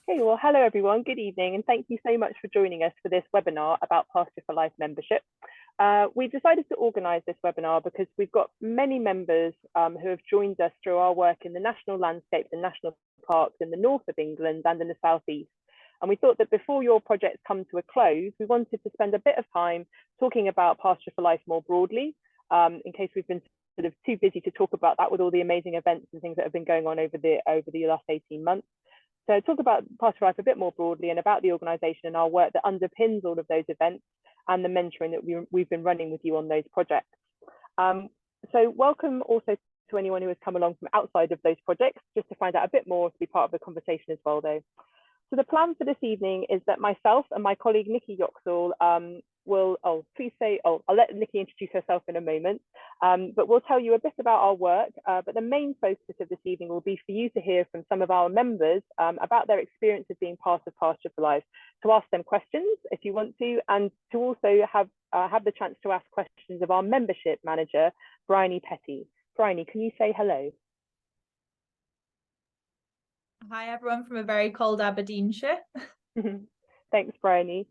Okay, well, hello everyone, good evening, and thank you so much for joining us for this webinar about Pasture for Life membership. We decided to organise this webinar because we've got many members who have joined us through our work in the national landscapes and national parks in the north of England and in the southeast. And we thought that before your projects come to a close, we wanted to spend a bit of time talking about Pasture for Life more broadly, in case we've been sort of too busy to talk about that with all the amazing events and things that have been going on over the last 18 months. So talk about Pasture for Life a bit more broadly and about the organisation and our work that underpins all of those events and the mentoring that we've been running with you on those projects. So welcome also to anyone who has come along from outside of those projects, just to find out a bit more, to be part of the conversation as well though. So the plan for this evening is that myself and my colleague Nikki Yoxall I'll let Nikki introduce herself in a moment, but we'll tell you a bit about our work, but the main focus of this evening will be for you to hear from some of our members about their experience of being part of Pasture for Life, to ask them questions if you want to, and to also have the chance to ask questions of our membership manager, Bryony Petty. Bryony, can you say hello? Hi everyone from a very cold Aberdeenshire. Thanks, Bryony.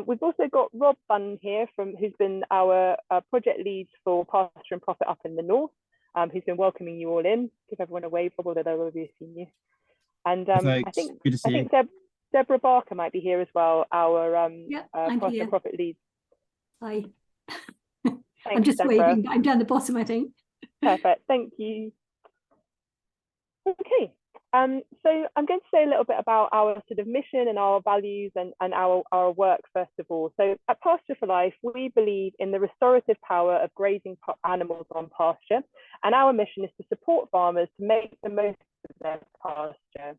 We've also got Rob Bunn here, who's been our project lead for Pasture and Profit up in the north, who's been welcoming you all in. Give everyone a wave, although they'll already have seen you. And I think Deborah Barker might be here as well, our Pasture and Profit lead. Hi. Thanks, I'm just Deborah. waving, but I'm down the bottom, I think. Perfect, thank you. Okay. So I'm going to say a little bit about our sort of mission and our values and our work first of all. So at Pasture for Life, we believe in the restorative power of grazing animals on pasture, and our mission is to support farmers to make the most of their pasture.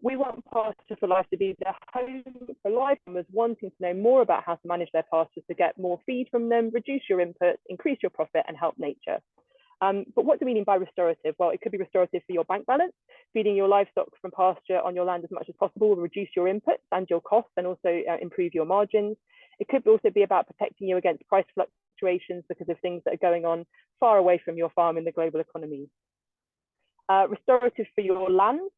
We want Pasture for Life to be the home for life farmers wanting to know more about how to manage their pastures to get more feed from them, reduce your inputs, increase your profit, and help nature. But what do we mean by restorative? Well, it could be restorative for your bank balance. Feeding your livestock from pasture on your land as much as possible will reduce your inputs and your costs, and also improve your margins. It could also be about protecting you against price fluctuations because of things that are going on far away from your farm in the global economy. Restorative for your land.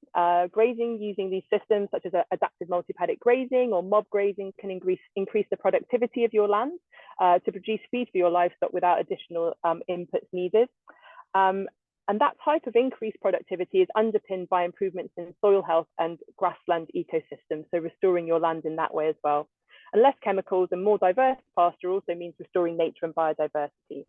Grazing using these systems such as adaptive multi-paddock grazing or mob grazing can increase the productivity of your land to produce feed for your livestock without additional inputs needed. And that type of increased productivity is underpinned by improvements in soil health and grassland ecosystems, so restoring your land in that way as well. And less chemicals and more diverse pasture also means restoring nature and biodiversity.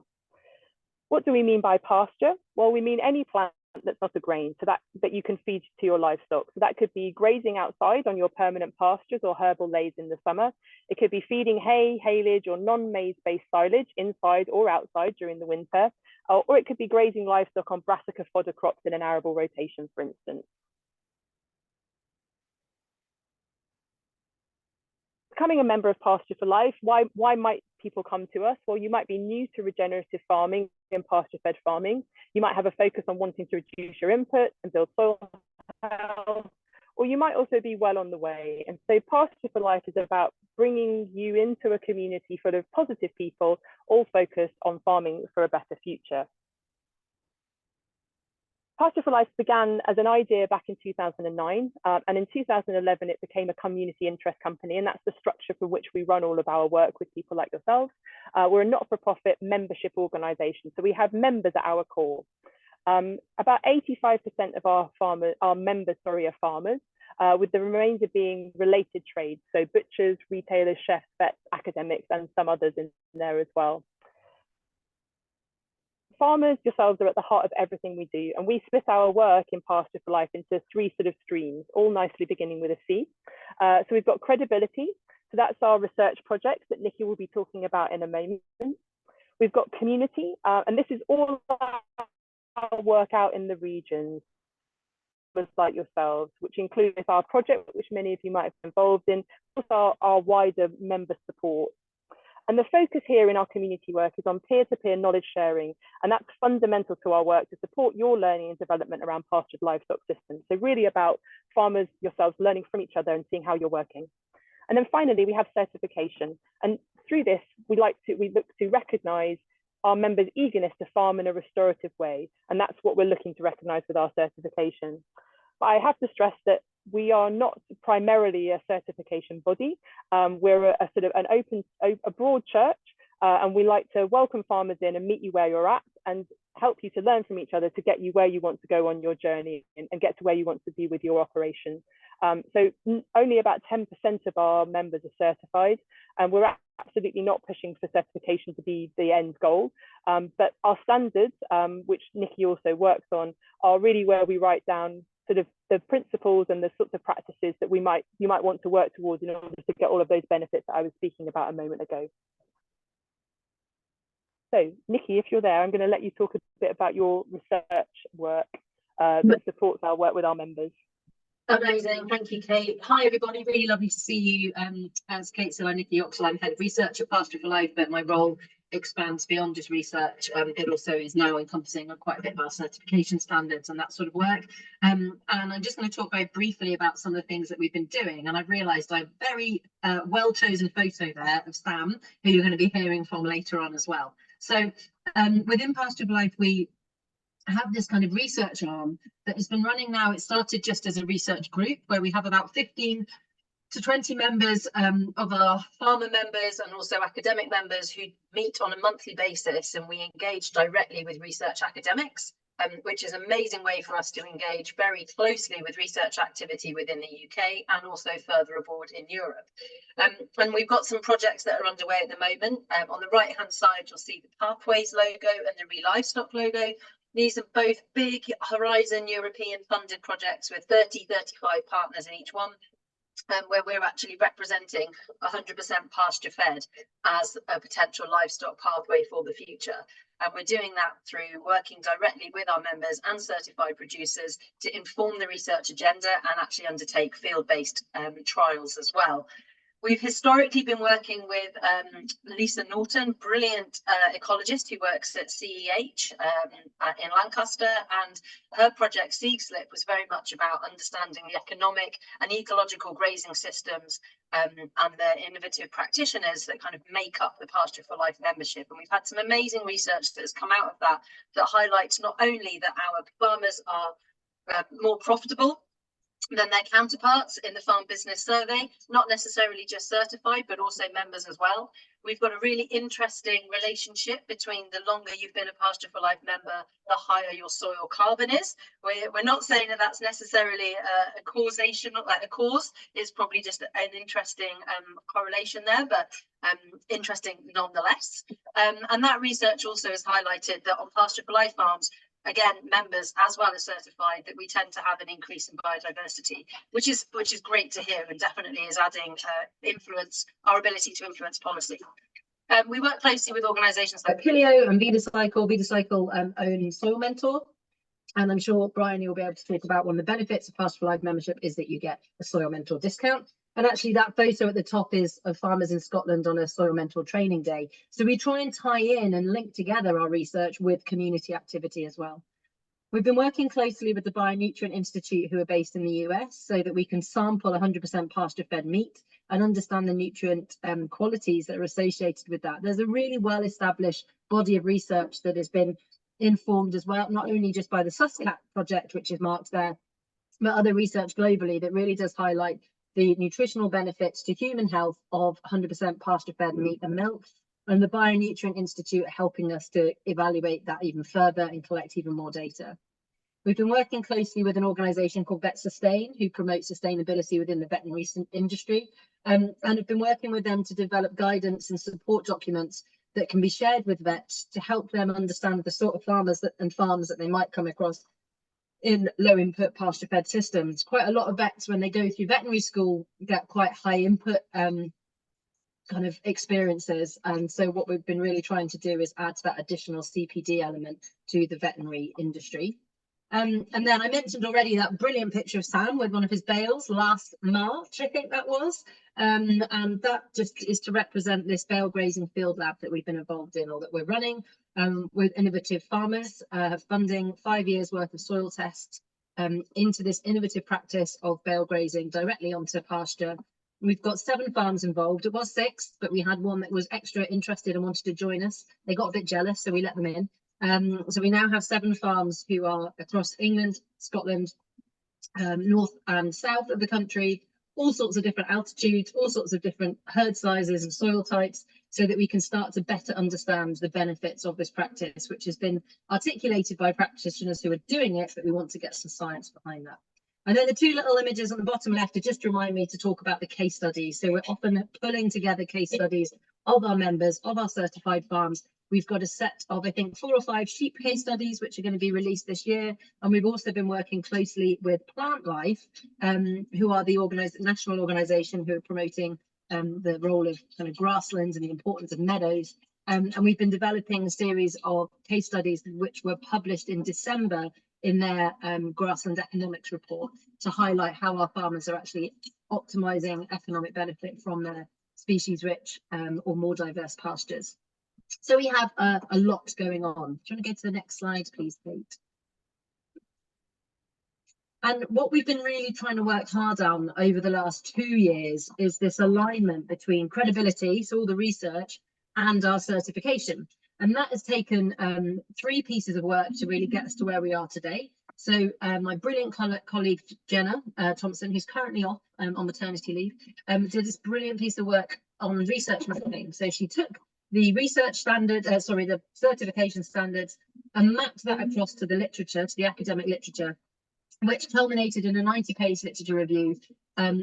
What do we mean by pasture? Well, we mean any plant that's not a grain, so that you can feed to your livestock. So that could be grazing outside on your permanent pastures or herbal lays in the summer. It could be feeding hay, haylage, or non-maize based silage inside or outside during the winter, or it could be grazing livestock on brassica fodder crops in an arable rotation, for instance. Becoming a member of Pasture for Life, why might people come to us? Well, you might be new to regenerative farming and pasture-fed farming. You might have a focus on wanting to reduce your input and build soil health, or you might also be well on the way. And so Pasture for Life is about bringing you into a community full of positive people, all focused on farming for a better future. Pasture for Life began as an idea back in 2009, and in 2011 it became a community interest company, and that's the structure for which we run all of our work with people like yourselves. We're a not-for-profit membership organisation, so we have members at our core. About 85% of our members are farmers, with the remainder being related trades, so butchers, retailers, chefs, vets, academics, and some others in there as well. Farmers yourselves are at the heart of everything we do, and we split our work in Pasture for Life into three sort of streams, all nicely beginning with a C. So we've got credibility, so that's our research projects that Nikki will be talking about in a moment. We've got community, and this is all our work out in the regions, like yourselves, which includes our project, which many of you might have been involved in, also our wider member support. And the focus here in our community work is on peer-to-peer knowledge sharing, and that's fundamental to our work to support your learning and development around pastured livestock systems. So really about farmers yourselves learning from each other and seeing how you're working. And then finally, we have certification. And through this, we look to recognise our members' eagerness to farm in a restorative way. And that's what we're looking to recognise with our certification. But I have to stress that we are not primarily a certification body. We're a sort of an a broad church, and we like to welcome farmers in and meet you where you're at and help you to learn from each other to get you where you want to go on your journey and get to where you want to be with your operations. So only about 10% of our members are certified, and we're absolutely not pushing for certification to be the end goal. But our standards, which Nikki also works on, are really where we write down sort of the principles and the sorts of practices that you might want to work towards in order to get all of those benefits that I was speaking about a moment ago. So Nikki, if you're there, I'm going to let you talk a bit about your research work that supports our work with our members. Amazing, thank you, Kate. Hi everybody, really lovely to see you. As Kate said, I'm Nikki Oxall, I'm head of research at Pasture for Life, but my role expands beyond just research. It also is now encompassing quite a bit of our certification standards and that sort of work. And I'm just going to talk very briefly about some of the things that we've been doing. And I've realised I've a very well-chosen photo there of Sam, who you're going to be hearing from later on as well. So within Pasture for Life, we have this kind of research arm that has been running now. It started just as a research group where we have about 15 to 20 members of our farmer members and also academic members who meet on a monthly basis, and we engage directly with research academics, which is an amazing way for us to engage very closely with research activity within the UK and also further abroad in Europe. And we've got some projects that are underway at the moment. On the right hand side you'll see the Pathways logo and the Re-Livestock logo. These are both big Horizon European funded projects with 30-35 partners in each one, where we're actually representing 100% pasture fed as a potential livestock pathway for the future. And we're doing that through working directly with our members and certified producers to inform the research agenda and actually undertake field-based trials as well. We've historically been working with Lisa Norton, brilliant ecologist who works at CEH in Lancaster, and her project Seed Slip was very much about understanding the economic and ecological grazing systems and the innovative practitioners that kind of make up the Pasture for Life membership. And we've had some amazing research that has come out of that highlights not only that our farmers are more profitable than their counterparts in the Farm Business Survey, not necessarily just certified, but also members as well. We've got a really interesting relationship between the longer you've been a Pasture for Life member, the higher your soil carbon is. We're not saying that that's necessarily a causation, like a cause, is probably just an interesting correlation there, but interesting nonetheless. And that research also has highlighted that on Pasture for Life farms, again, members as well as certified, that we tend to have an increase in biodiversity, which is great to hear and definitely is adding our ability to influence policy. We work closely with organisations like Pilio and VitaCycle own Soil Mentor. And I'm sure, Brian, you'll be able to talk about one of the benefits of Pasture for Life membership is that you get a Soil Mentor discount. And actually that photo at the top is of farmers in Scotland on a Soil Mentor training day. So we try and tie in and link together our research with community activity as well. We've been working closely with the Bionutrient Institute, who are based in the US, so that we can sample 100% pasture-fed meat and understand the nutrient qualities that are associated with that. There's a really well-established body of research that has been informed as well, not only just by the SUSCAT project, which is marked there, but other research globally that really does highlight the nutritional benefits to human health of 100% pasture-fed meat and milk, and the Bionutrient Institute helping us to evaluate that even further and collect even more data. We've been working closely with an organisation called Vet Sustain, who promotes sustainability within the veterinary industry, and have been working with them to develop guidance and support documents that can be shared with vets to help them understand the sort of farmers and farms that they might come across in low input pasture fed systems. Quite a lot of vets, when they go through veterinary school, get quite high input kind of experiences, and so what we've been really trying to do is add that additional CPD element to the veterinary industry. And then I mentioned already that brilliant picture of Sam with one of his bales last March, I think that was, and that just is to represent this bale grazing field lab that we've been involved in, or that we're running with innovative farmers, funding 5 years worth of soil tests into this innovative practice of bale grazing directly onto pasture. We've got 7 farms involved. It was 6, but we had one that was extra interested and wanted to join us. They got a bit jealous, so we let them in. So we now have 7 farms who are across England, Scotland, north and south of the country, all sorts of different altitudes, all sorts of different herd sizes and soil types, so that we can start to better understand the benefits of this practice, which has been articulated by practitioners who are doing it, but we want to get some science behind that. And then the two little images on the bottom left are just to remind me to talk about the case studies. So we're often pulling together case studies of our members, of our certified farms. We've got a set of, I think, 4 or 5 sheep case studies, which are going to be released this year. And we've also been working closely with Plant Life, who are the national organisation who are promoting the role of kind of grasslands and the importance of meadows. And we've been developing a series of case studies which were published in December in their grassland economics report to highlight how our farmers are actually optimising economic benefit from their species-rich or more diverse pastures. So we have a lot going on. Do you want to go to the next slide, please, Kate? And what we've been really trying to work hard on over the last 2 years is this alignment between credibility, so all the research, and our certification. And that has taken 3 pieces of work to really get us to where we are today. So my brilliant colleague, Jenna Thompson, who's currently off on maternity leave, did this brilliant piece of work on research mapping. So she took the research standard, the certification standards, and mapped that across to the literature, to the academic literature, which culminated in a 90-page literature review,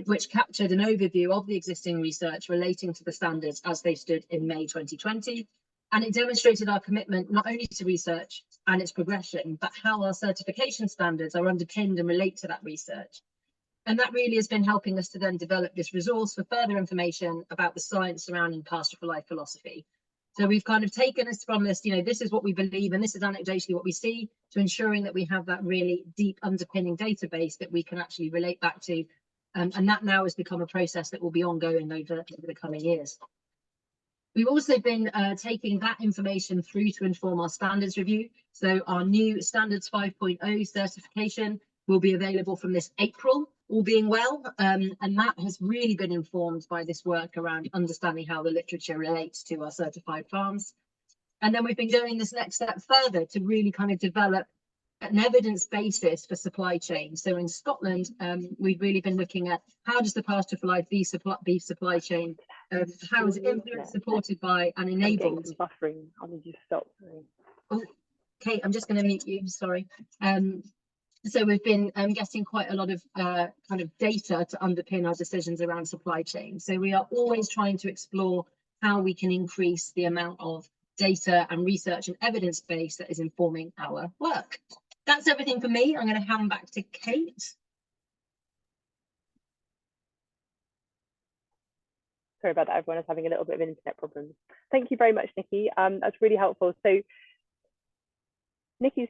which captured an overview of the existing research relating to the standards as they stood in May 2020. And it demonstrated our commitment not only to research and its progression, but how our certification standards are underpinned and relate to that research. And that really has been helping us to then develop this resource for further information about the science surrounding Pasture for Life philosophy. So we've kind of taken us from this, this is what we believe, and this is anecdotally what we see, to ensuring that we have that really deep underpinning database that we can actually relate back to. And that now has become a process that will be ongoing over the coming years. We've also been taking that information through to inform our standards review. So our new Standards 5.0 certification will be available from this April, all being well. And that has really been informed by this work around understanding how the literature relates to our certified farms. And then we've been going this next step further to really kind of develop an evidence basis for supply chain. So in Scotland, we've really been looking at how does the Pasture for Life beef supply chain, how is it influenced, supported by, and enabled? Buffering. I need you to stop. Oh, Kate, I'm just going to mute you. Sorry. So we've been getting quite a lot of kind of data to underpin our decisions around supply chain. So we are always trying to explore how we can increase the amount of data and research and evidence base that is informing our work. That's everything for me. I'm going to hand back to Kate. Sorry about that, everyone is having a little bit of an internet problem. Thank you very much, Nikki. That's really helpful. So Nikki's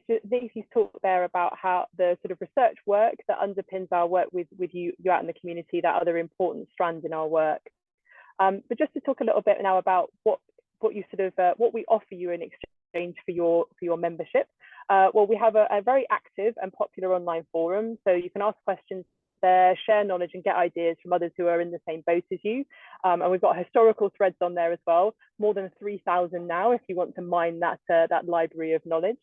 talked there about how the sort of research work that underpins our work with you out in the community, that other important strands in our work. But just to talk a little bit now about what we offer you in exchange for your membership. Well, we have a very active and popular online forum, so you can ask questions there, share knowledge and get ideas from others who are in the same boat as you. And we've got historical threads on there as well, more than 3,000 now if you want to mine that library of knowledge.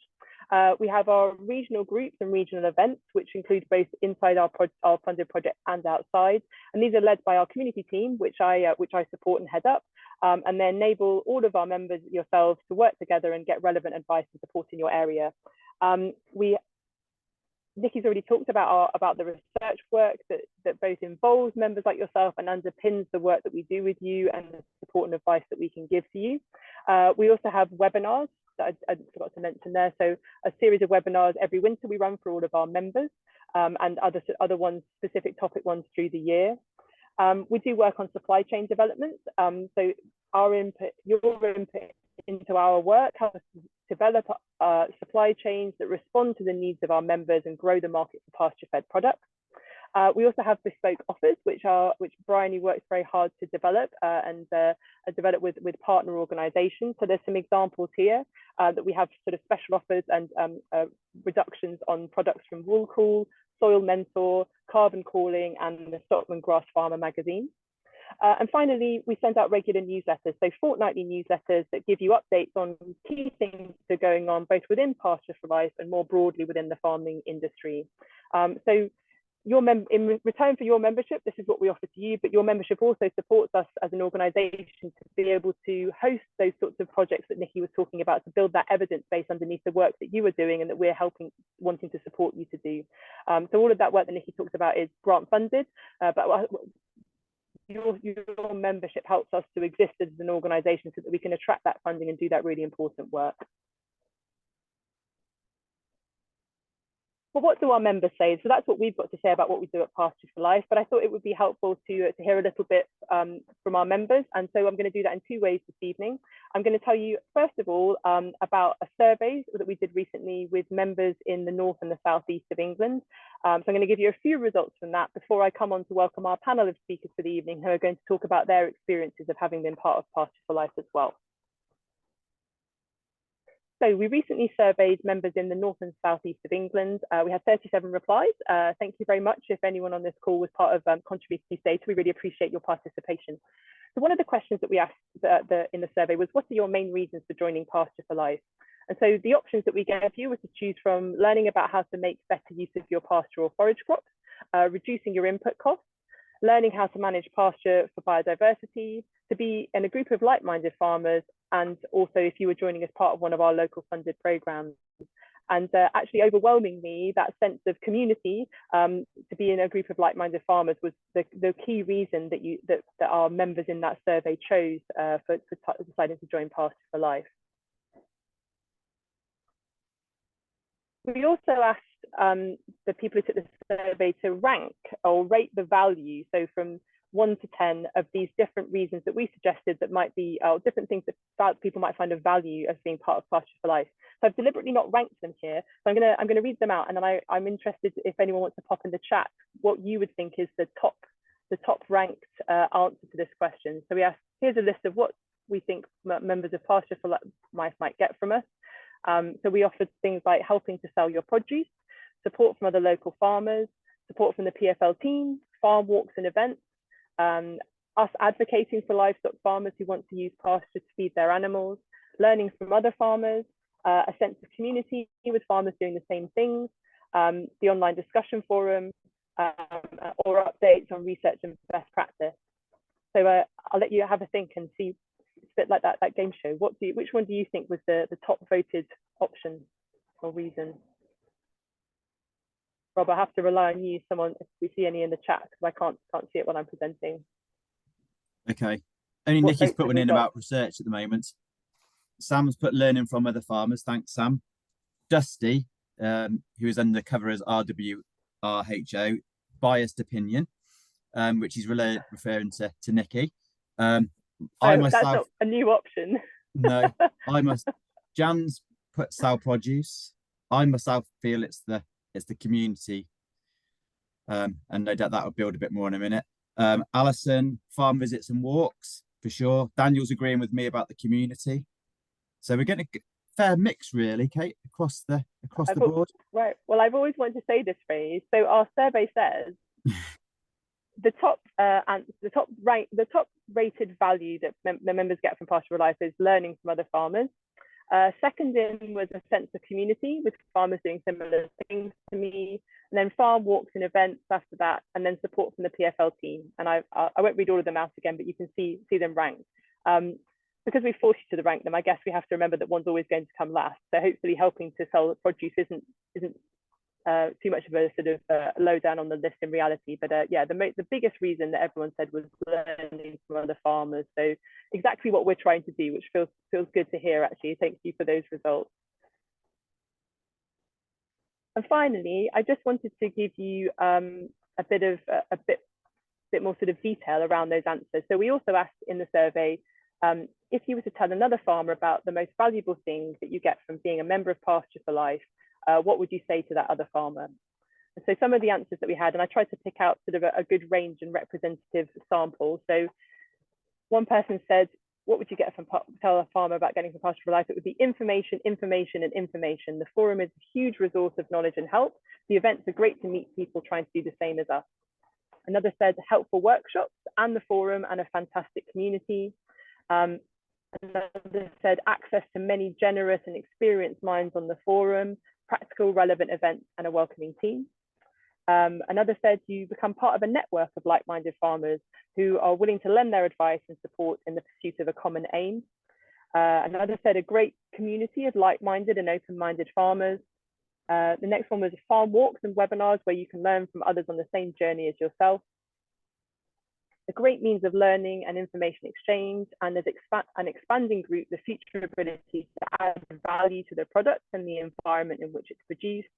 We have our regional groups and regional events, which include both inside our funded project and outside. And these are led by our community team, which I support and head up. And they enable all of our members, yourselves, to work together and get relevant advice and support in your area. Nikki's already talked about the research work that both involves members like yourself and underpins the work that we do with you and the support and advice that we can give to you. We also have webinars that I forgot to mention there. So a series of webinars every winter we run for all of our members, and other ones, specific topic ones through the year. We do work on supply chain development. So your input into our work helps us develop supply chains that respond to the needs of our members and grow the market for pasture-fed products. We also have bespoke offers, which Bryony works very hard to develop and develop with partner organisations. So there's some examples here that we have sort of special offers and reductions on products from Wool Cool, Soil Mentor, Carbon Calling, and the Stockman Grass Farmer magazine. And finally, we send out regular newsletters, so fortnightly newsletters that give you updates on key things that are going on both within Pasture for Life and more broadly within the farming industry. So in return for your membership, this is what we offer to you, but your membership also supports us as an organisation to be able to host those sorts of projects that Nikki was talking about, to build that evidence base underneath the work that you are doing and that we're wanting to support you to do. So all of that work that Nikki talks about is grant funded, but your membership helps us to exist as an organisation so that we can attract that funding and do that really important work. But what do our members say? So that's what we've got to say about what we do at Pasture for Life. But I thought it would be helpful to hear a little bit from our members. And so I'm going to do that in two ways this evening. I'm going to tell you, first of all, about a survey that we did recently with members in the north and the southeast of England. So I'm going to give you a few results from that before I come on to welcome our panel of speakers for the evening, who are going to talk about their experiences of having been part of Pasture for Life as well. So we recently surveyed members in the north and southeast of England. We had 37 replies. Thank you very much if anyone on this call was part of contributing data. We really appreciate your participation. So one of the questions that we asked in the survey was, what are your main reasons for joining Pasture for Life? And so the options that we gave you were to choose from learning about how to make better use of your pasture or forage crops, reducing your input costs, learning how to manage pasture for biodiversity, to be in a group of like-minded farmers, and also if you were joining as part of one of our local funded programs. And actually overwhelmingly, that sense of community, to be in a group of like-minded farmers, was the key reason that our members in that survey chose for deciding to join Pasture for Life. We also asked the people who took the survey to rank or rate the value, so from 1 to 10 of these different reasons that we suggested that might be different things that people might find of value as being part of Pasture for Life. So I've deliberately not ranked them here. So I'm gonna read them out, and then I'm interested if anyone wants to pop in the chat what you would think is the top ranked answer to this question. So we asked, here's a list of what we think members of Pasture for Life might get from us. So we offered things like helping to sell your produce, support from other local farmers, support from the PFL team, farm walks and events, us advocating for livestock farmers who want to use pasture to feed their animals, learning from other farmers, a sense of community with farmers doing the same things, the online discussion forum, or updates on research and best practice. So I'll let you have a think and see. It's a bit like that game show. Which one do you think was the top voted option or reason? Rob, I have to rely on you, someone, if we see any in the chat, because I can't see it when I'm presenting. Okay. Only Nikki's put one in about research at the moment. Sam's put learning from other farmers. Thanks, Sam. Dusty, who is undercover as RWRHO, biased opinion, which is referring to Nikki. I myself, that's not a new option. No, Jan's put sell produce. I myself feel it's the community, and no doubt that will build a bit more in a minute. Alison, farm visits and walks for sure. Daniel's agreeing with me about the community. So we're getting a fair mix, really, Kate, across the board. Right. Well, I've always wanted to say this phrase. So our survey says the top rated value that the members get from Pasture for Life is learning from other farmers. Second in was a sense of community with farmers doing similar things to me, and then farm walks and events after that, and then support from the PFL team. And I won't read all of them out again, but you can see them ranked. Because we force you to rank them, I guess we have to remember that one's always going to come last. So hopefully helping to sell produce isn't too much of a sort of low down on the list in reality. But yeah, the biggest reason that everyone said was learning from other farmers. So exactly what we're trying to do, which feels good to hear, actually. Thank you for those results. And finally, I just wanted to give you a bit more sort of detail around those answers. So we also asked in the survey, if you were to tell another farmer about the most valuable thing that you get from being a member of Pasture for Life, what would you say to that other farmer? And so some of the answers that we had, and I tried to pick out sort of a good range and representative sample. So one person said, what would you get from tell a farmer about getting from Pasture for Life? It would be information, information, and information. The forum is a huge resource of knowledge and help. The events are great to meet people trying to do the same as us. Another said helpful workshops and the forum and a fantastic community. Another said access to many generous and experienced minds on the forum, practical relevant events and a welcoming team. Another said you become part of a network of like-minded farmers who are willing to lend their advice and support in the pursuit of a common aim. Another said a great community of like-minded and open-minded farmers. The next one was farm walks and webinars where you can learn from others on the same journey as yourself. A great means of learning and information exchange, and as an expanding group, the future ability to add value to the product and the environment in which it's produced.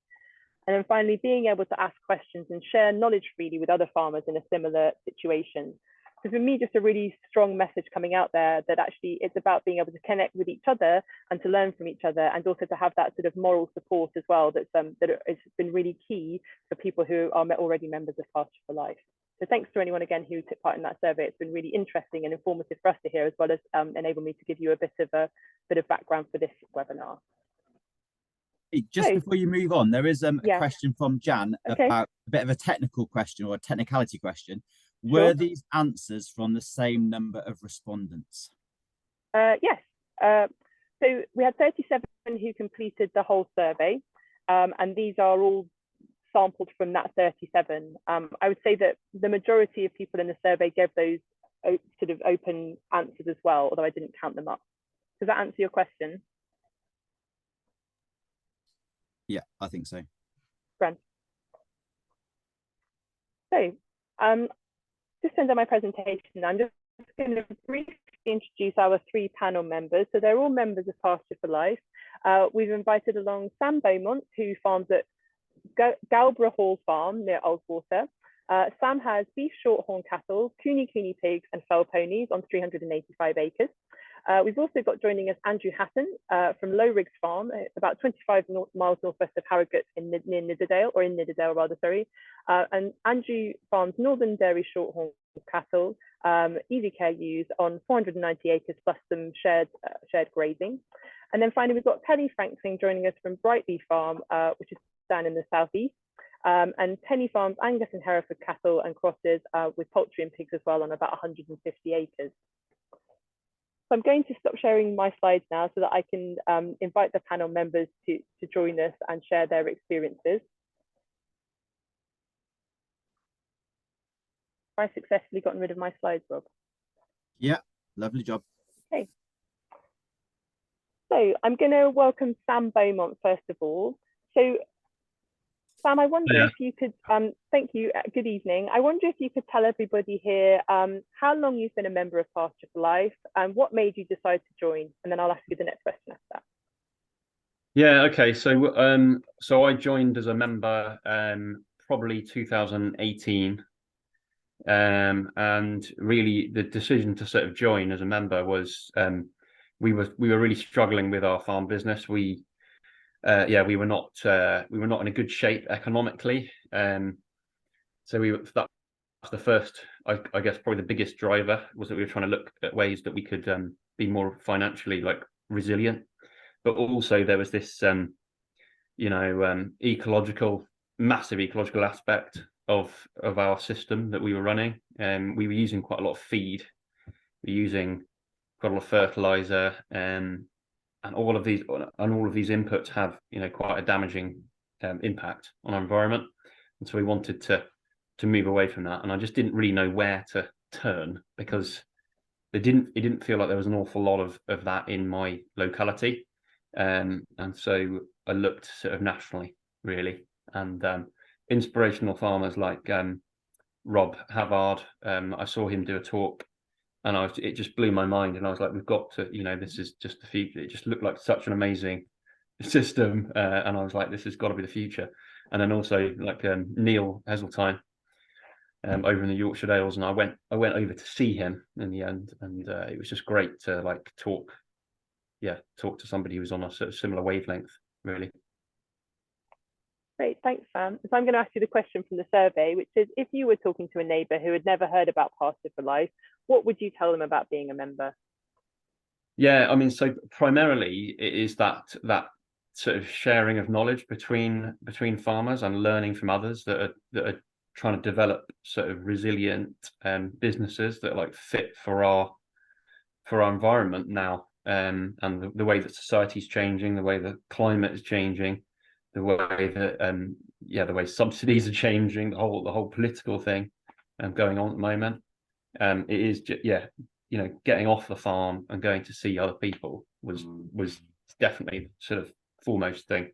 And then finally, being able to ask questions and share knowledge freely with other farmers in a similar situation. So for me, just a really strong message coming out there that actually it's about being able to connect with each other and to learn from each other, and also to have that sort of moral support as well that has been really key for people who are already members of Pasture for Life. So thanks to anyone again who took part in that survey. It's been really interesting and informative for us to hear, as well as enable me to give you a bit of background for this webinar. Just So, before you move on, there is a yeah. question from Jan Okay. about a bit of a technical question or a technicality question. Sure. Were these answers from the same number of respondents? Yes. So we had 37 who completed the whole survey, and these are all sampled from that 37. I would say that the majority of people in the survey gave those sort of open answers as well, although I didn't count them up. Does that answer your question? Yeah, I think so. Grant. So, just under my presentation, I'm just going to briefly introduce our 3 panel members. So they're all members of Pasture for Life. We've invited along Sam Beaumont, who farms at Galborough Hall Farm near Ullswater. Sam has beef shorthorn cattle, cooney pigs and fell ponies on 385 acres. We've also got joining us Andrew Hatton from Low Riggs Farm, about 25 miles northwest of Harrogate near Nidderdale, or in Nidderdale rather, sorry. And Andrew farms Northern Dairy shorthorn cattle, easy care ewes on 490 acres plus some shared grazing. And then finally, we've got Kelly Franklin joining us from Brightleaf Farm, which is down in the southeast. And Penny farms Angus and Hereford cattle and crosses with poultry and pigs as well on about 150 acres. So I'm going to stop sharing my slides now so that I can invite the panel members to join us and share their experiences. Have I successfully gotten rid of my slides, Rob? Yeah, lovely job. Okay. So I'm going to welcome Sam Beaumont first of all. So Sam, I wonder if you could, thank you, good evening. I wonder if you could tell everybody here how long you've been a member of Pasture for Life and what made you decide to join, and then I'll ask you the next question after that. Yeah, okay, so I joined as a member probably 2018, and really the decision to sort of join as a member was we were really struggling with our farm business. We were not in a good shape economically, so that was the first, I guess probably the biggest driver, was that we were trying to look at ways that we could be more financially resilient, but also there was this massive ecological aspect of our system that we were running, and we were using quite a lot of feed, we were using quite a lot of fertilizer, and all of these inputs have quite a damaging impact on our environment, and so we wanted to move away from that. And I just didn't really know where to turn, because it didn't feel like there was an awful lot of that in my locality, and so I looked sort of nationally really, and inspirational farmers like Rob Havard, I saw him do a talk, and it just blew my mind, and I was like, we've got to, this is just the future. It just looked like such an amazing system, and I was like, this has got to be the future. And then also Neil Heseltine over in the Yorkshire Dales, and I went over to see him in the end, and it was just great to talk to somebody who was on a sort of similar wavelength, really. Great, thanks, Sam. So I'm going to ask you the question from the survey, which is, if you were talking to a neighbour who had never heard about Pasture for Life, what would you tell them about being a member? Yeah, I mean, so primarily it is that sort of sharing of knowledge between farmers and learning from others that are trying to develop sort of resilient businesses that are fit for our environment now, and the way that society is changing, the way the climate is changing. way that the way subsidies are changing, the whole political thing going on at the moment. It is getting off the farm and going to see other people was definitely sort of foremost thing.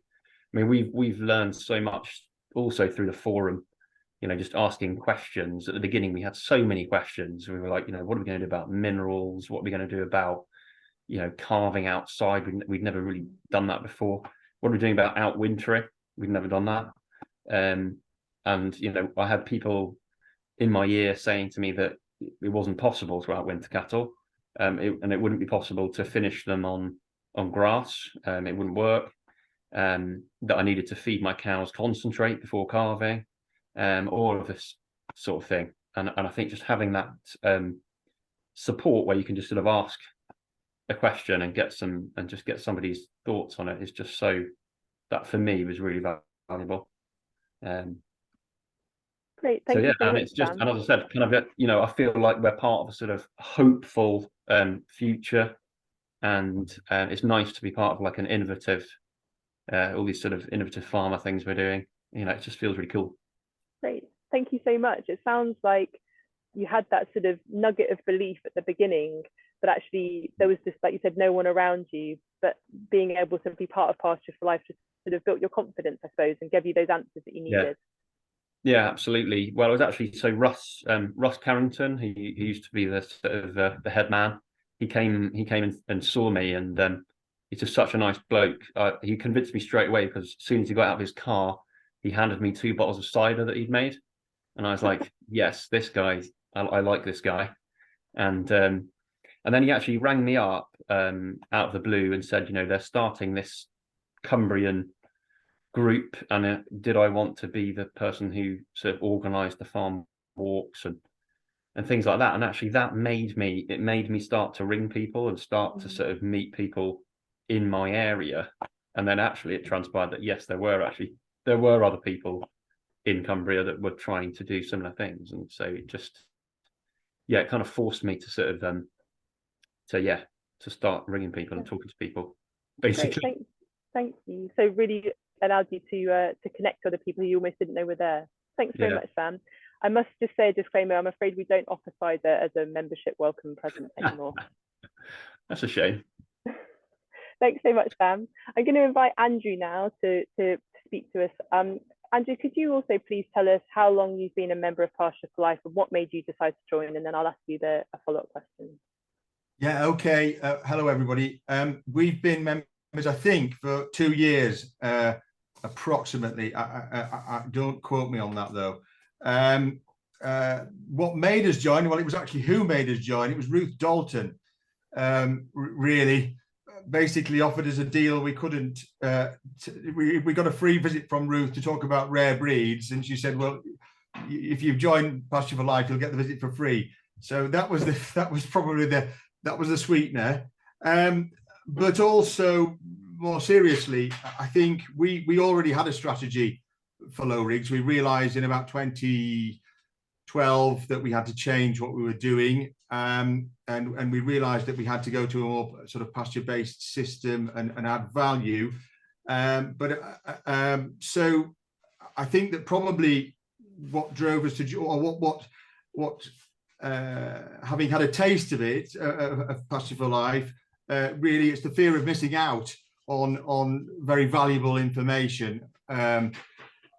I mean, we've learned so much also through the forum, just asking questions. At the beginning, we had so many questions. We were like, what are we going to do about minerals? What are we going to do about, carving outside? We'd never really done that before. What are we doing about outwintering? We've never done that. And, I had people in my year saying to me that it wasn't possible to outwinter cattle, and it wouldn't be possible to finish them on grass. It wouldn't work. That I needed to feed my cows concentrate before calving, all of this sort of thing. And I think just having that support where you can just sort of ask a question and get somebody's thoughts on it is just so, that for me was really valuable. Great, thank you so and much, it's just, Dan. and as I said, kind of, I feel like we're part of a sort of hopeful future, and it's nice to be part of like an innovative, all these sort of innovative farmer things we're doing. It just feels really cool. Great, thank you so much. It sounds like you had that sort of nugget of belief at the beginning, but actually there was just, like you said, no one around you, but being able to be part of Pasture for Life just sort of built your confidence, I suppose, and gave you those answers that you needed. Yeah, absolutely. Well, it was actually, so Russ Carrington, he used to be the sort of the head man. He came and saw me, and he's just such a nice bloke. He convinced me straight away, because as soon as he got out of his car, he handed me 2 bottles of cider that he'd made, and I was like, yes, this guy, I like this guy. And then he actually rang me up out of the blue and said, they're starting this Cumbrian group, and did I want to be the person who sort of organised the farm walks and things like that. And actually that made me start to ring people and start to sort of meet people in my area. And then actually it transpired that yes, there were other people in Cumbria that were trying to do similar things. And so it just, it kind of forced me to sort of to start ringing people and talking to people, basically. Great, thank you. So really allowed you to connect to other people who you almost didn't know were there. Thanks very much, Sam. I must just say a disclaimer, I'm afraid we don't offer cider as a membership welcome present anymore. That's a shame. Thanks so much, Sam. I'm going to invite Andrew now to speak to us. Andrew, could you also please tell us how long you've been a member of Pasture for Life and what made you decide to join? And then I'll ask you a follow-up question. Yeah, okay. Hello, everybody. We've been members, I think, for 2 years, approximately. I don't quote me on that, though. What made us join? Well, it was actually who made us join. It was Ruth Dalton. Really, basically offered us a deal we couldn't. We got a free visit from Ruth to talk about rare breeds, and she said, "Well, if you join Pasture for Life, you'll get the visit for free." So that was probably the sweetener. But also, more seriously, I think we already had a strategy for low rigs. We realised in about 2012 that we had to change what we were doing, and we realised that we had to go to a more sort of pasture-based system and add value. So I think that probably what drove us to, or what having had a taste of it, of Pasture for Life, really it's the fear of missing out on very valuable information.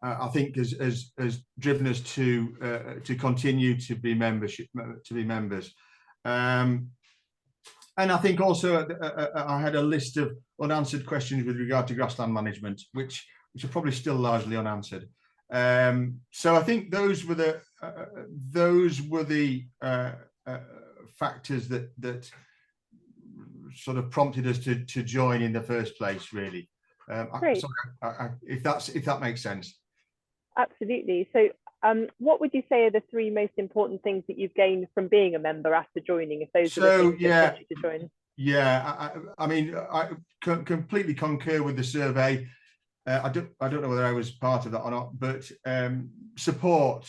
I think has driven us to continue to be members. And I think also I had a list of unanswered questions with regard to grassland management, which are probably still largely unanswered. So I think those were the factors that sort of prompted us to join in the first place, really. Great. If that makes sense. Absolutely. So what would you say are the 3 most important things that you've gained from being a member after joining, if those are the things that you to join? Yeah, I mean, I completely concur with the survey. I don't know whether I was part of that or not, but support.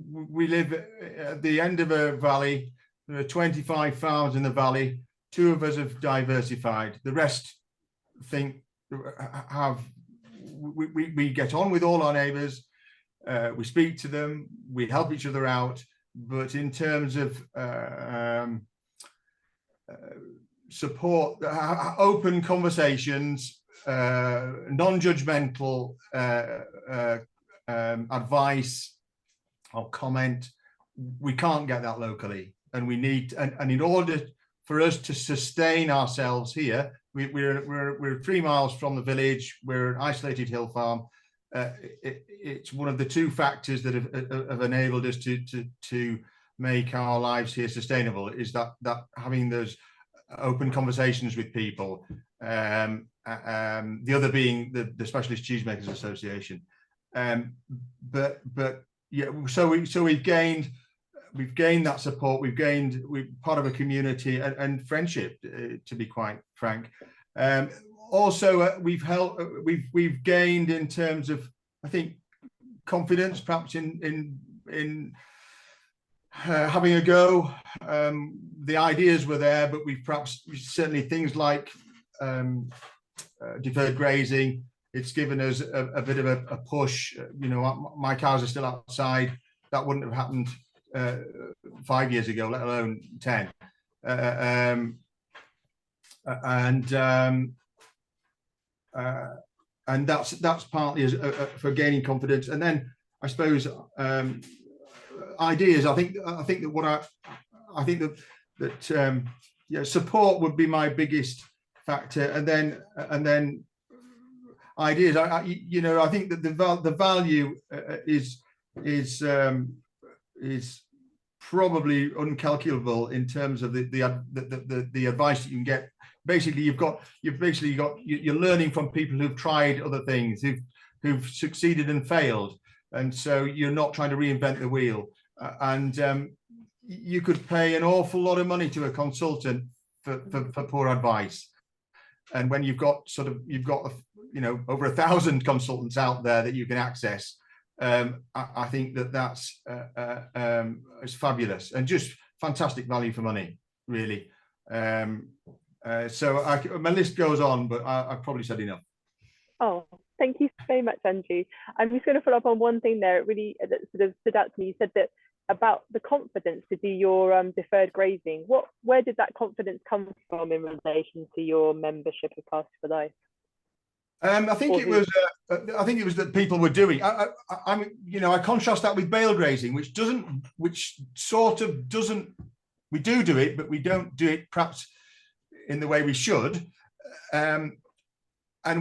We live at the end of a valley. There are 25 farms in the valley. 2 of us have diversified. The rest have we get on with all our neighbours. We speak to them, we help each other out, but in terms of support, open conversations, non-judgmental advice or comment, we can't get that locally, and we need, and in order for us to sustain ourselves here, we're 3 miles from the village, we're an isolated hill farm. It's one of the 2 factors that have enabled us to make our lives here sustainable, is that having those open conversations with people. The other being the Specialist Cheesemakers Association. But yeah, so we've gained that support. We're part of a community and friendship, to be quite frank. Also, we've gained in terms of, I think, confidence, perhaps in having a go. The ideas were there, but we've perhaps certainly things like deferred grazing. It's given us a bit of a push. You know, my cows are still outside. That wouldn't have happened 5 years ago, let alone 10. And that's partly for gaining confidence. And then I suppose ideas. I think that yeah, support would be my biggest factor, and then ideas. You know, I think that the value is probably uncalculable in terms of the advice that you can get. Basically, you're learning from people who've tried other things, who've succeeded and failed, and so you're not trying to reinvent the wheel. You could pay an awful lot of money to a consultant for poor advice, and when you've got you know, over 1,000 consultants out there that you can access, I think that's it's fabulous and just fantastic value for money, really. So my list goes on, but I've probably said enough. Oh, thank you so much, Andrew. I'm just going to follow up on one thing there. It really that sort of stood out to me. You said that about the confidence to do your deferred grazing. Where did that confidence come from in relation to your membership of Pasture for Life? I think it was that people were doing. I you know, I contrast that with bale grazing, which sort of doesn't. We do it, but we don't do it perhaps in the way we should. And I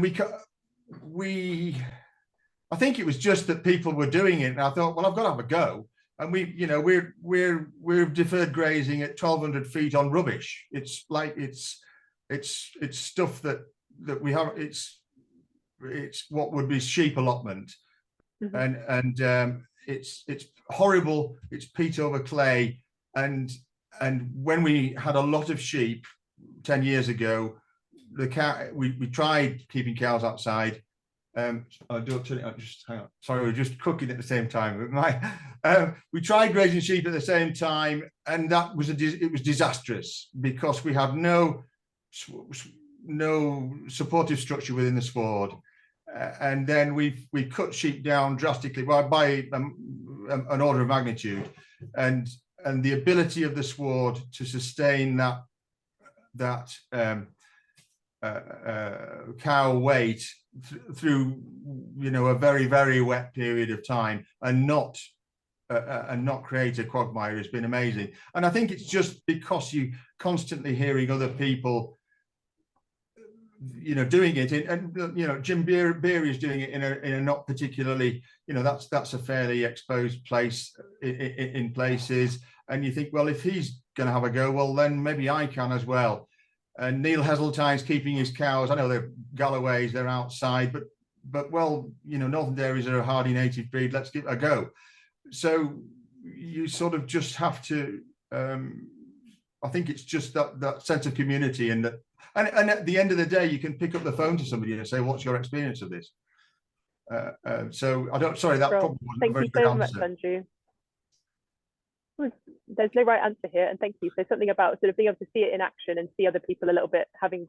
think it was just that people were doing it, and I thought, well, I've got to have a go. And we're deferred grazing at 1,200 feet on rubbish. It's like it's stuff that we have. It's what would be sheep allotment, and it's horrible. It's peat over clay, and when we had a lot of sheep 10 years ago, we tried keeping cows outside. Don't turn it on, just hang on. Sorry, we're just cooking at the same time. We tried grazing sheep at the same time, and that was it was disastrous because we had no supportive structure within the sward. And then we cut sheep down drastically by an order of magnitude, and the ability of the sward to sustain that cow weight through, you know, a very, very wet period of time and not create a quagmire has been amazing. And I think it's just because you constantly hearing other people, you know, doing it, and you know, Jim Beery is doing it in a not particularly, you know, that's a fairly exposed place in places, and you think, well, if he's going to have a go, well, then maybe I can as well. And Neil Heseltine's keeping his cows. I know they're Galloways, they're outside, but well, you know, Northern Dairies are a hardy native breed. Let's give it a go. So you sort of just have to. I think it's just that sense of community, and that. And at the end of the day, you can pick up the phone to somebody and say, "What's your experience of this?" So I don't. Sorry, that probably wasn't a very good answer. Thank you so much, Andrew. There's no right answer here, and thank you. So something about sort of being able to see it in action and see other people a little bit having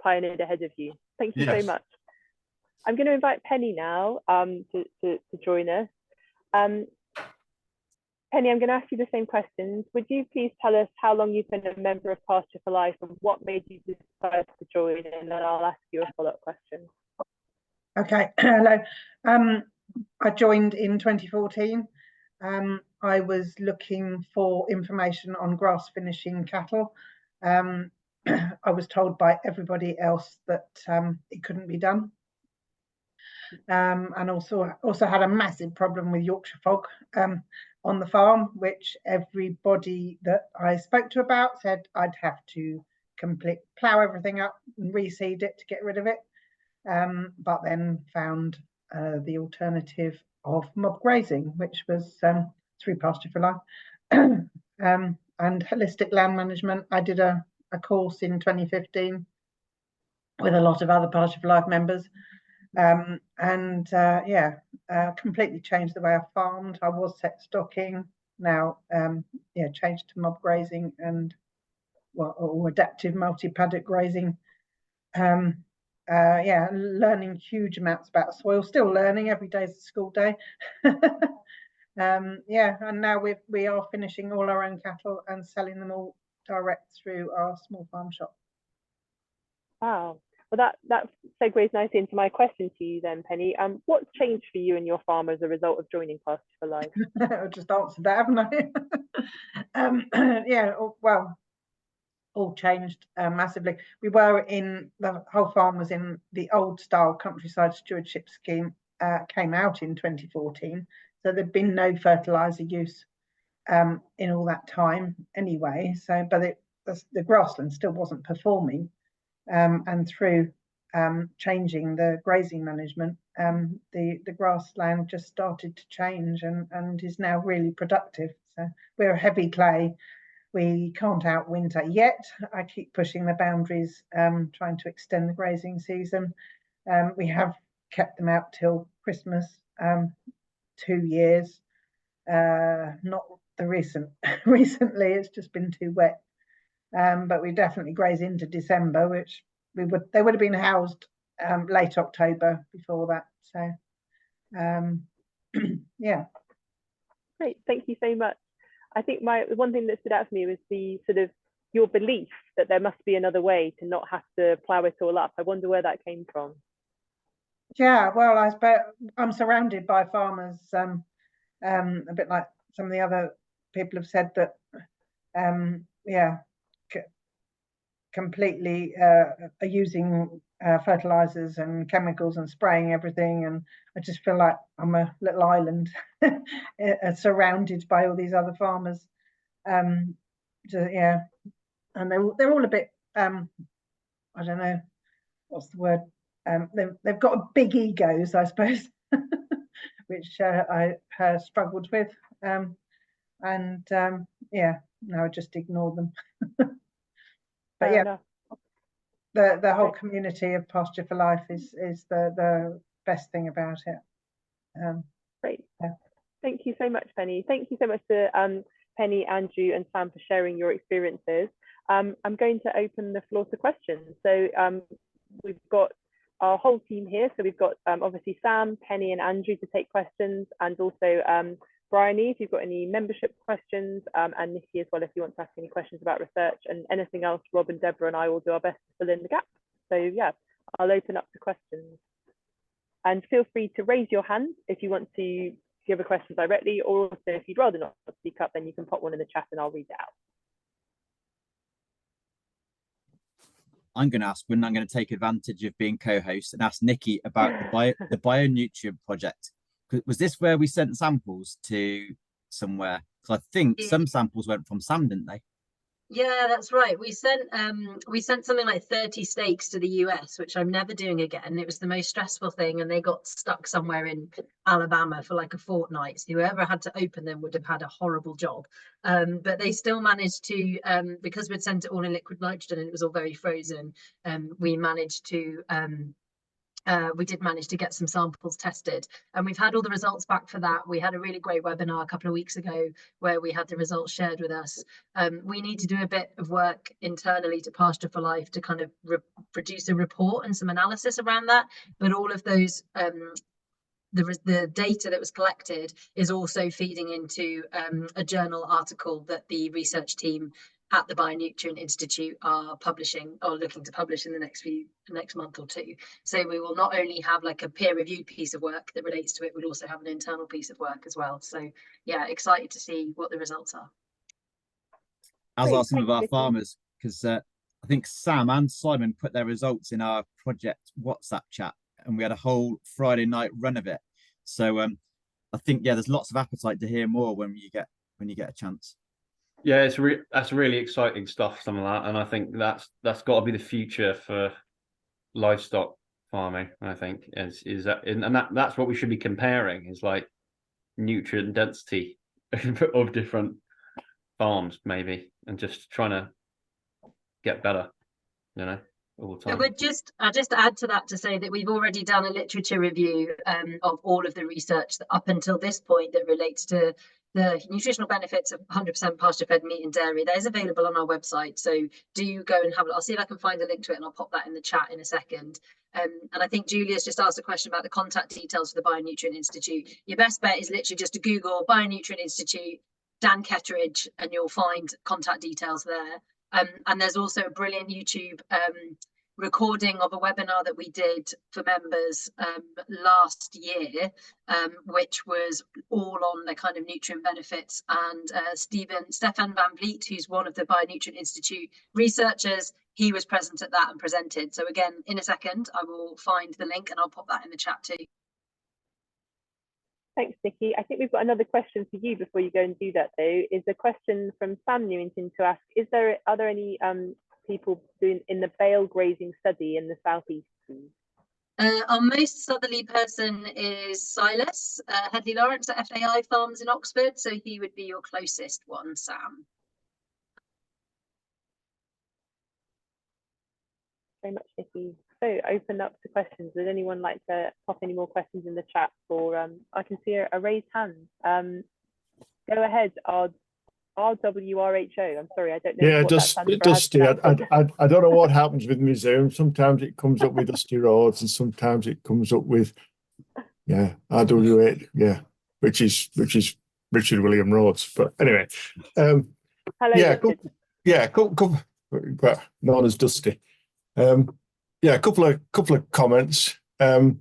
pioneered ahead of you. Thank you so much. I'm going to invite Penny now to join us. Penny, I'm going to ask you the same questions. Would you please tell us how long you've been a member of Pasture for Life and what made you decide to join? And then I'll ask you a follow-up question. Okay, hello. I joined in 2014. I was looking for information on grass finishing cattle. I was told by everybody else that it couldn't be done. And also had a massive problem with Yorkshire fog on the farm, which everybody that I spoke to about said I'd have to plough everything up and reseed it to get rid of it. But then found the alternative of mob grazing, which was through Pasture for Life. And holistic land management. I did a course in 2015 with a lot of other Pasture for Life members. Completely changed the way I farmed. I was set stocking, now changed to mob grazing and or adaptive multi-paddock grazing. Learning huge amounts about soil, still learning, every day is a school day. And now we are finishing all our own cattle and selling them all direct through our small farm shop. Wow. Well, that segues nicely into my question to you then, Penny. What's changed for you and your farm as a result of joining Pasture for Life? I just answered that, haven't I? All changed massively. We were the whole farm was in the old style countryside stewardship scheme, came out in 2014. So there'd been no fertilizer use in all that time anyway. So, but the grassland still wasn't performing. And through changing the grazing management, the grassland just started to change and is now really productive. So we're a heavy clay. We can't outwinter yet. I keep pushing the boundaries, trying to extend the grazing season. We have kept them out till Christmas, 2 years. Not the recently, it's just been too wet. But we definitely graze into December, which they would have been housed late October before that. So yeah. Great, thank you so much. I think one thing that stood out to me was the sort of your belief that there must be another way to not have to plough it all up. I wonder where that came from. Yeah, well, I suppose I'm surrounded by farmers, a bit like some of the other people have said that, completely are using fertilizers and chemicals and spraying everything, and I just feel like I'm a little island surrounded by all these other farmers. And they're all a bit I don't know what's the word, they've got big egos, I suppose, which I struggled with, no, I just ignore them. But yeah, the whole community of Pasture for Life is the best thing about it. Great. Yeah. Thank you so much, Penny. Thank you so much to Penny, Andrew, and Sam for sharing your experiences. I'm going to open the floor to questions. So we've got our whole team here. So we've got obviously Sam, Penny, and Andrew to take questions, and also Bryony, if you've got any membership questions, and Nikki as well, if you want to ask any questions about research, and anything else, Rob and Deborah and I will do our best to fill in the gaps. So yeah, I'll open up to questions. And feel free to raise your hand if you want to give a question directly, or also if you'd rather not speak up, then you can pop one in the chat and I'll read it out. I'm going to ask one. I'm going to take advantage of being co-host and ask Nikki about the bionutrient project. Was this where we sent samples to somewhere? Because I think some samples went from Sam, didn't they? Yeah, that's right. We sent something like 30 steaks to the US, which I'm never doing again. It was the most stressful thing, and they got stuck somewhere in Alabama for like a fortnight. So whoever had to open them would have had a horrible job. But they still managed to, because we'd sent it all in liquid nitrogen and it was all very frozen, we managed to we did manage to get some samples tested, and we've had all the results back for that. We had a really great webinar a couple of weeks ago where we had the results shared with us. We need to do a bit of work internally to Pasture for Life to kind of produce a report and some analysis around that, but all of those the data that was collected is also feeding into a journal article that the research team at the Bionutrient Institute are publishing or looking to publish in the next month or two. So we will not only have like a peer-reviewed piece of work that relates to it, we'll also have an internal piece of work as well. So yeah, excited to see what the results are. As Great, are some of thanks, our Vicky. farmers, because I think Sam and Simon put their results in our project WhatsApp chat, and we had a whole Friday night run of it. So I think, yeah, there's lots of appetite to hear more when you get a chance. Yeah, that's really exciting stuff, some of that, and I think that's got to be the future for livestock farming. I think is that, and that's what we should be comparing, is like nutrient density of different farms, maybe, and just trying to get better, you know, all the time. I'll just add to that to say that we've already done a literature review of all of the research that up until this point that relates to the nutritional benefits of 100% pasture-fed meat and dairy. That is available on our website, so do go and have it. I'll see if I can find a link to it, and I'll pop that in the chat in a second. And I think Julia's just asked a question about the contact details for the Bionutrient Institute. Your best bet is literally just to Google Bionutrient Institute, Dan Ketteridge, and you'll find contact details there. And there's also a brilliant YouTube recording of a webinar that we did for members last year, which was all on the kind of nutrient benefits. And Stefan van Vliet, who's one of the Bionutrient Institute researchers, he was present at that and presented. So again, in a second, I will find the link and I'll pop that in the chat too. Thanks, Nikki. I think we've got another question for you before you go and do that, though. Is a question from Sam Newington to ask: are there any people doing in the bale grazing study in the southeast? Our most southerly person is Silas Headley Lawrence at FAI Farms in Oxford, so he would be your closest one, Sam. Very much, Nikki. So open up to questions. Would anyone like to pop any more questions in the chat? Or I can see a raised hand. Go ahead, RWRHO. I'm sorry, I don't know. Yeah, what just that stands for. Dusty. I don't know what happens with my Zoom. Sometimes it comes up with Dusty Roads, and sometimes it comes up with RW8. Yeah, which is Richard William Rhodes. But anyway, Hello, Richard. But known as Dusty. A couple of comments. What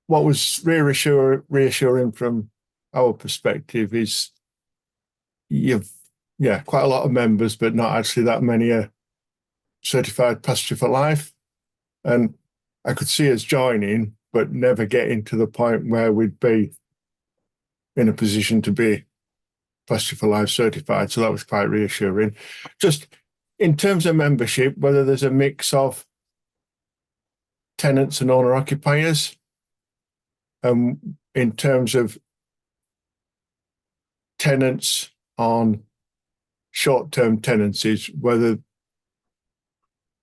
was reassuring from our perspective is you've quite a lot of members, but not actually that many are certified Pasture for Life. And I could see us joining, but never getting to the point where we'd be in a position to be Pasture for Life certified. So that was quite reassuring. Just in terms of membership, whether there's a mix of tenants and owner-occupiers, in terms of tenants on short-term tenancies, whether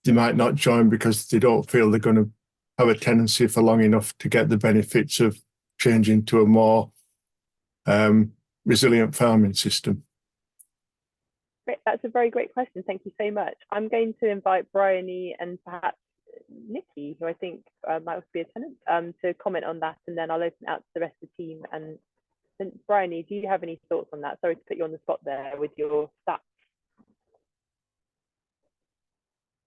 they might not join because they don't feel they're going to have a tenancy for long enough to get the benefits of changing to a more resilient farming system. Great. That's a very great question. Thank you so much. I'm going to invite Bryony and perhaps Nikki, who I think might be a tenant, to comment on that, and then I'll open it out to the rest of the team. And Bryony, do you have any thoughts on that? Sorry to put you on the spot there with your stats.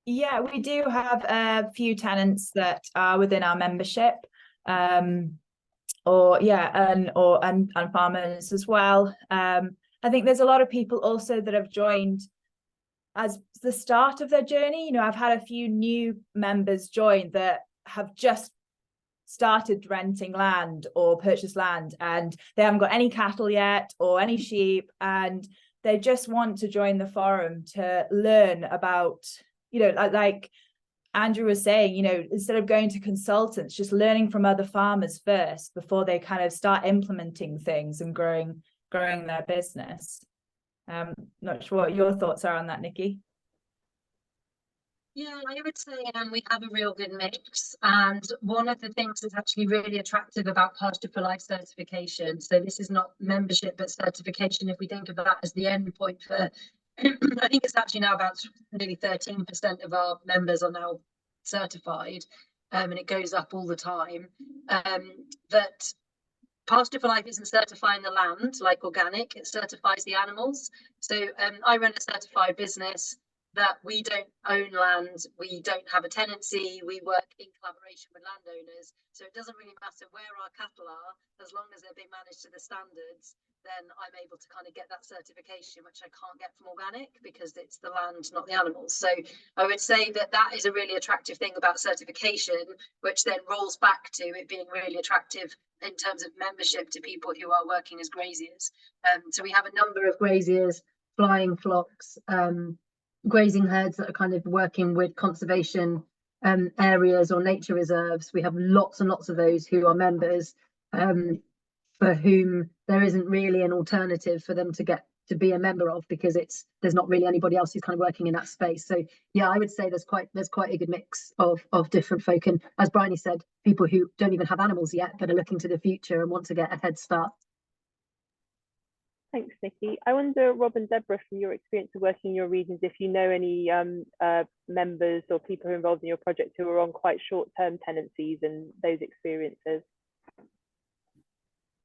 Yeah, we do have a few tenants that are within our membership, and farmers as well. I think there's a lot of people also that have joined as the start of their journey. You know, I've had a few new members join that have just started renting land or purchased land, and they haven't got any cattle yet or any sheep, and they just want to join the forum to learn about, you know, like Andrew was saying, you know, instead of going to consultants, just learning from other farmers first before they kind of start implementing things and growing their business. Not sure what your thoughts are on that, Nikki. Yeah, I would say we have a real good mix. And one of the things that's actually really attractive about Pasture for Life certification, so this is not membership, but certification, if we think of that as the end point for, I think it's actually now about nearly 13% of our members are now certified, and it goes up all the time. That Pasture for Life isn't certifying the land like organic, it certifies the animals. So I run a certified business that we don't own land, we don't have a tenancy, we work in collaboration with landowners. So it doesn't really matter where our cattle are, as long as they're being managed to the standards, then I'm able to kind of get that certification, which I can't get from organic because it's the land, not the animals. So I would say that that is a really attractive thing about certification, which then rolls back to it being really attractive in terms of membership to people who are working as graziers. So we have a number of graziers, flying flocks, grazing herds that are kind of working with conservation areas or nature reserves. We have lots and lots of those who are members, for whom there isn't really an alternative for them to get to be a member of, because there's not really anybody else who's kind of working in that space. So yeah, I would say there's quite a good mix of different folk, and as Bryony said, people who don't even have animals yet but are looking to the future and want to get a head start. Thanks, Nikki. I wonder, Rob and Deborah, from your experience of working in your regions, if you know any members or people who are involved in your project who are on quite short-term tenancies and those experiences.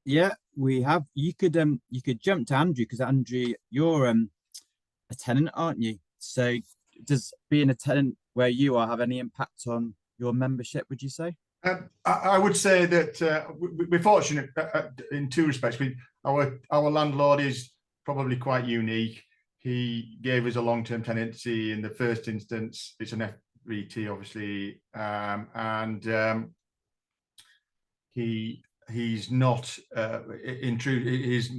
Yeah, we have. You could jump to Andrew, because Andrew, you're a tenant, aren't you? So does being a tenant where you are have any impact on your membership, would you say? I would say that we're fortunate in two respects. Our landlord is probably quite unique. He gave us a long-term tenancy in the first instance. It's an FBT, obviously, and he's not his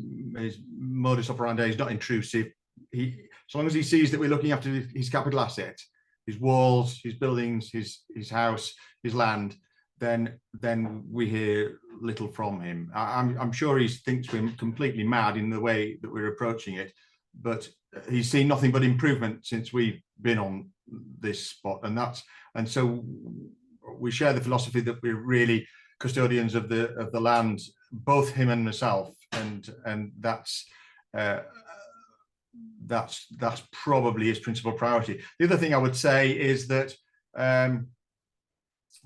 modus operandi is not intrusive. As long as he sees that we're looking after his capital asset, his walls, his buildings, his house, his land, then we hear little from him. I'm sure he thinks we're completely mad in the way that we're approaching it, but he's seen nothing but improvement since we've been on this spot, and so we share the philosophy that we're really custodians of the land, both him and myself, and that's probably his principal priority. The other thing I would say is that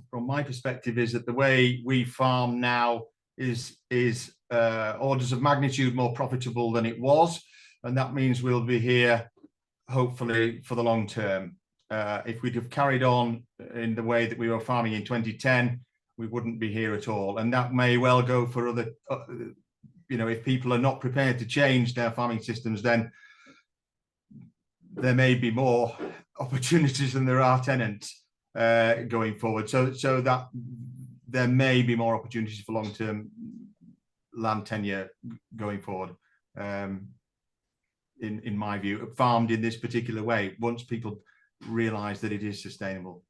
from my perspective is that the way we farm now is orders of magnitude more profitable than it was, and that means we'll be here hopefully for the long term. If we'd have carried on in the way that we were farming in 2010, we wouldn't be here at all, and that may well go for other if people are not prepared to change their farming systems, then there may be more opportunities than there are tenants going forward, so that there may be more opportunities for long-term land tenure going forward, in my view, farmed in this particular way, once people realize that it is sustainable.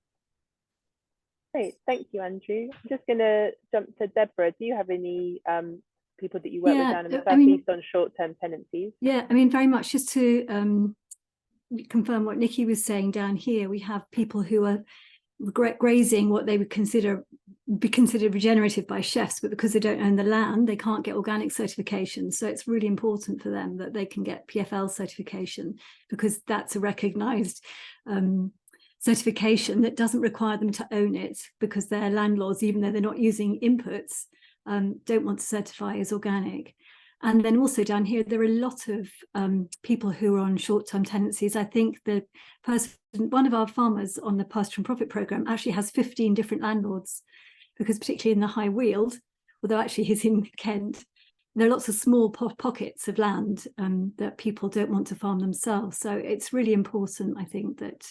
Great, thank you, Andrew. I'm just going to jump to Deborah. Do you have any people that you work with down in the southeast on short-term tenancies? Yeah, I mean, very much just to confirm what Nikki was saying down here, we have people who are grazing what they would be considered regenerative by chefs, but because they don't own the land, they can't get organic certification. So it's really important for them that they can get PFL certification, because that's a recognized certification that doesn't require them to own it, because their landlords, even though they're not using inputs, don't want to certify as organic. And then also down here, there are a lot of people who are on short-term tenancies. I think one of our farmers on the Pasture and Profit programme actually has 15 different landlords, because particularly in the High Weald, although actually he's in Kent, there are lots of small pockets of land that people don't want to farm themselves. So it's really important, I think, that,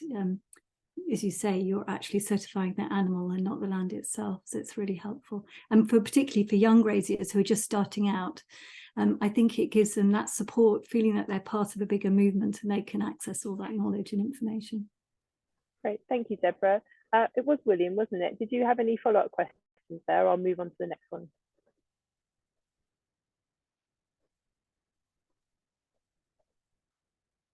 as you say, you're actually certifying the animal and not the land itself. So it's really helpful. And particularly for young graziers who are just starting out, I think it gives them that support, feeling that they're part of a bigger movement and they can access all that knowledge and information. Great, thank you, Deborah. It was William, wasn't it? Did you have any follow-up questions there? I'll move on to the next one.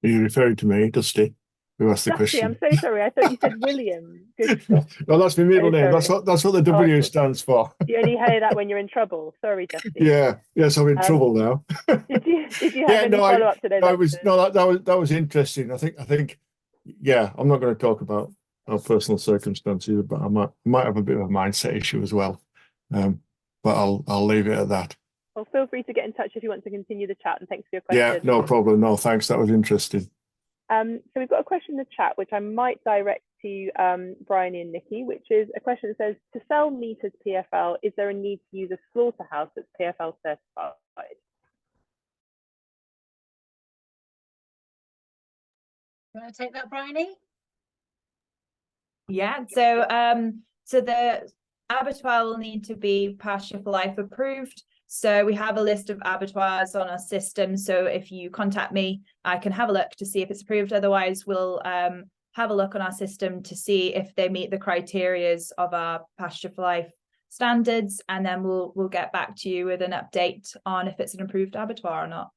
Are you referring to me, Dusty? who asked the Dusty, question. I'm so sorry. I thought you said William. Good stuff. Well, that's my middle name. Sorry. That's what the W stands for. You only hear that when you're in trouble. Sorry, Dusty. Yeah. Yes, I'm in trouble now. Did you have Yeah, any no, follow up to those answers? that was interesting. I think yeah, I'm not going to talk about our personal circumstances, but I might have a bit of a mindset issue as well. But I'll leave it at that. Well, feel free to get in touch if you want to continue the chat, and thanks for your question. Yeah, no problem. No, thanks. That was interesting. So we've got a question in the chat, which I might direct to Brian and Nikki, which is a question that says, to sell meat as PFL, is there a need to use a slaughterhouse that's PFL certified? You want to take that, Bryony? Yeah, so the abattoir will need to be Pasture for Life approved. So we have a list of abattoirs on our system. So if you contact me, I can have a look to see if it's approved. Otherwise, we'll have a look on our system to see if they meet the criterias of our Pasture for Life standards, and then we'll get back to you with an update on if it's an approved abattoir or not.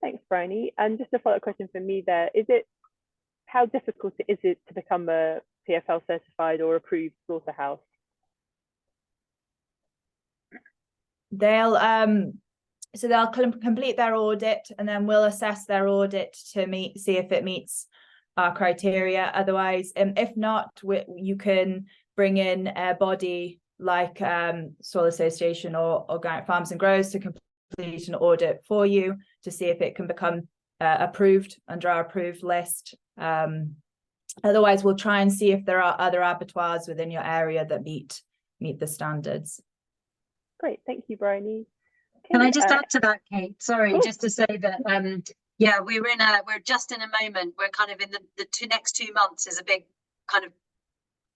Thanks, Bryony. And just a follow-up question for me there, how difficult is it to become a PFL certified or approved slaughterhouse? They'll complete their audit, and then we'll assess their audit to see if it meets our criteria. Otherwise, if not, you can bring in a body like Soil Association or Organic Farms and Grows to complete an audit for you to see if it can become approved under our approved list. Otherwise, we'll try and see if there are other abattoirs within your area that meet the standards. Great, thank you, Bryony. Okay, can I just add to that, Kate? Sorry, cool. Just to say that yeah, we're just in a moment. We're kind of in the next 2 months is a big kind of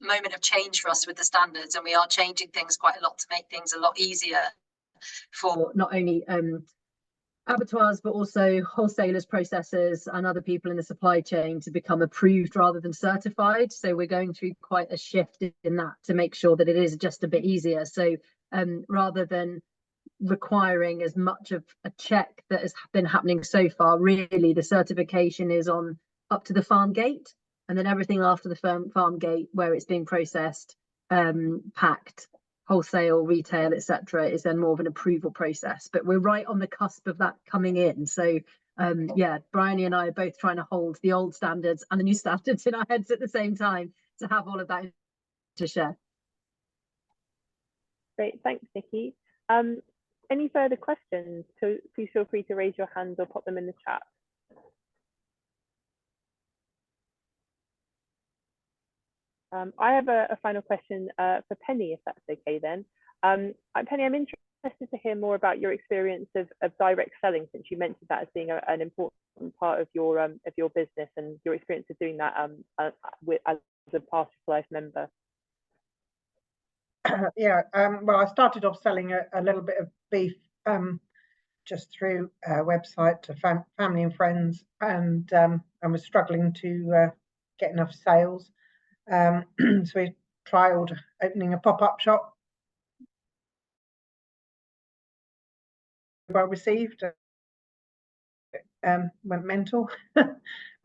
moment of change for us with the standards, and we are changing things quite a lot to make things a lot easier for not only abattoirs but also wholesalers, processors, and other people in the supply chain to become approved rather than certified. So we're going through quite a shift in that to make sure that it is just a bit easier. So rather than requiring as much of a check that has been happening so far, really the certification is on up to the farm gate, and then everything after the farm gate where it's being processed, packed, wholesale, retail, etc., is then more of an approval process. But we're right on the cusp of that coming in. So yeah, Bryony and I are both trying to hold the old standards and the new standards in our heads at the same time to have all of that to share. Great, thanks, Nikki. Any further questions? So please feel free to raise your hands or pop them in the chat. I have a final question for Penny, if that's okay then. Penny, I'm interested to hear more about your experience of direct selling, since you mentioned that as being an important part of your business and your experience of doing that as a Pasture for Life member. Yeah, well, I started off selling a little bit of beef just through a website to family and friends, and I was struggling to get enough sales. So we trialed opening a pop-up shop. Well received, went mental. We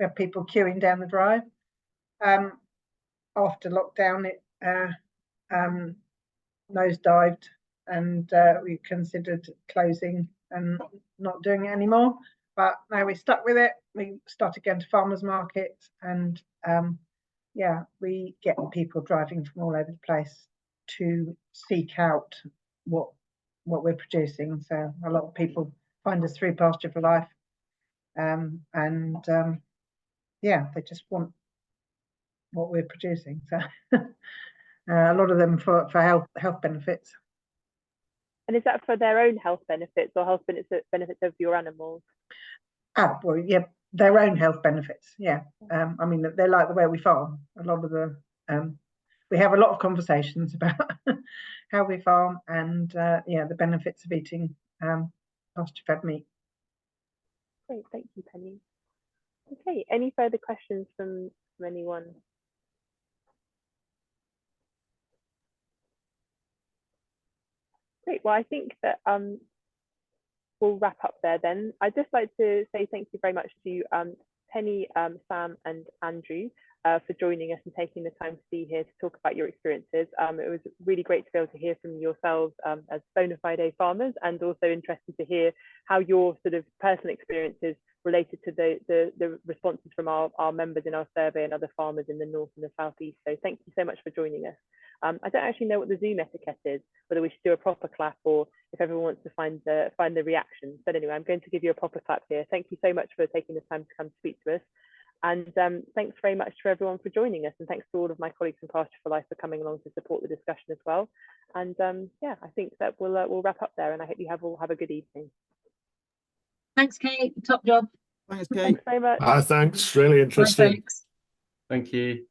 had people queuing down the drive. After lockdown, it nosedived, and we considered closing and not doing it anymore. But now we're stuck with it. We started going to farmers markets, and yeah, we get people driving from all over the place to seek out what we're producing. So a lot of people find us through Pasture for Life, and yeah, they just want what we're producing. So a lot of them for health benefits. And is that for their own health benefits or health benefits of your animals? Ah, well, yeah, their own health benefits. Yeah, I mean, they like the way we farm. A lot of the we have a lot of conversations about how we farm and yeah, the benefits of eating pasture-fed meat. Great, thank you, Penny. Okay, any further questions from anyone? Great, well, I think that we'll wrap up there then. I'd just like to say thank you very much to Penny, Sam and Andrew for joining us and taking the time to be here to talk about your experiences. It was really great to be able to hear from yourselves as bona fide farmers, and also interesting to hear how your sort of personal experiences related to the responses from our members in our survey and other farmers in the north and the southeast. So thank you so much for joining us. I don't actually know what the Zoom etiquette is, whether we should do a proper clap or if everyone wants to find the reaction. But anyway, I'm going to give you a proper clap here. Thank you so much for taking the time to come speak to us. And thanks very much to everyone for joining us. And thanks to all of my colleagues from Pasture for Life for coming along to support the discussion as well. And yeah, I think that we'll wrap up there, and I hope you all have a good evening. Thanks, Kate. Top job. Thanks, Kate. Thanks very much. Thanks, really Bye, interesting. folks. Thank you.